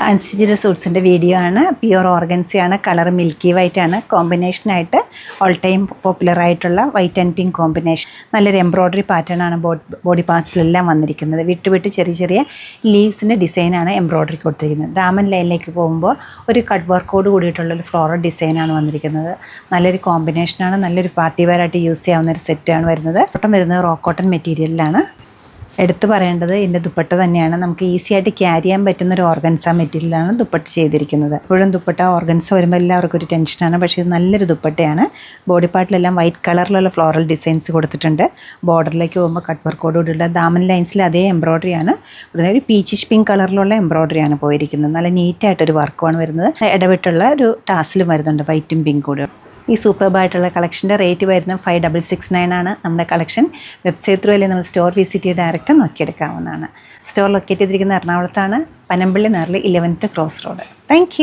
Unstitched സൂട്ട്സിൻ്റെ video ആണ്. Pure ഓർഗൻസിയാണ്. Colour milky white ആണ്. കോമ്പിനേഷനായിട്ട് all time popular ആയിട്ടുള്ള വൈറ്റ് ആൻഡ് പിങ്ക് കോമ്പിനേഷൻ. നല്ലൊരു embroidery pattern ആണ് ബോഡി പാർട്ടിലെല്ലാം വന്നിരിക്കുന്നത്. വിട്ട് ചെറിയ ചെറിയ ലീവ്സിൻ്റെ ഡിസൈനാണ് എംബ്രോയ്ഡറി കൊടുത്തിരിക്കുന്നത്. ദാമൻ ലൈനിലേക്ക് പോകുമ്പോൾ ഒരു കട്ട് വർക്കോട് കൂടിയിട്ടുള്ളൊരു ഫ്ലോറൽ ഡിസൈനാണ് വന്നിരിക്കുന്നത്. നല്ലൊരു കോമ്പിനേഷനാണ്. നല്ലൊരു പാർട്ടി വെയറായിട്ട് യൂസ് ചെയ്യാവുന്ന ഒരു സെറ്റാണ് വരുന്നത്. കോട്ടൺ വരുന്നത് റോ കോട്ടൺ മെറ്റീരിയലിലാണ്. എടുത്തു പറയേണ്ടത് ഇതിൻ്റെ ദുപ്പട്ട തന്നെയാണ്. നമുക്ക് ഈസി ആയിട്ട് ക്യാരി ചെയ്യാൻ പറ്റുന്ന ഒരു ഓർഗൻസ മെറ്റീരിയലാണ് ദുപ്പട്ട ചെയ്തിരിക്കുന്നത്. എപ്പോഴും ദുപ്പട്ട ഓർഗൻസ വരുമ്പോൾ എല്ലാവർക്കും ഒരു ടെൻഷനാണ്. പക്ഷേ ഇത് നല്ലൊരു ദുപ്പട്ടയാണ്. ബോഡി പാർട്ടിലെല്ലാം വൈറ്റ് കളറിലുള്ള ഫ്ലോറൽ ഡിസൈൻസ് കൊടുത്തിട്ടുണ്ട്. ബോർഡറിലേക്ക് പോകുമ്പോൾ കട്ട് വർക്കോടുകൂടിയുള്ള ദാമൻ ലൈൻസിൽ അതേ എംബ്രോയ്ഡറിയാണ്. ഒരു പീച്ചിഷ് പിങ്ക് കളറിലുള്ള എംബ്രോയ്ഡറിയാണ് പോയിരിക്കുന്നത്. നല്ല നീറ്റായിട്ടൊരു വർക്കുമാണ് വരുന്നത്. ഇടവിട്ടുള്ള ഒരു ടാസിലും വരുന്നുണ്ട് വൈറ്റും പിങ്കും. ഈ സൂപ്പർബായിട്ടുള്ള കളക്ഷൻ്റെ റേറ്റ് വരുന്നത് 5669 ആണ്. നമ്മുടെ കളക്ഷൻ വെബ്സൈറ്റ് ത്രൂ അല്ലെങ്കിൽ നമ്മൾ സ്റ്റോർ വിസിറ്റ് ചെയ്ത് ഡയറക്റ്റ് നോക്കിയെടുക്കാവുന്നതാണ്. സ്റ്റോർ ലൊക്കേറ്റ് ചെയ്തിരിക്കുന്ന എറണാകുളത്താണ്, പനമ്പള്ളി നേറിൽ 11th ക്രോസ് റോഡ്. താങ്ക്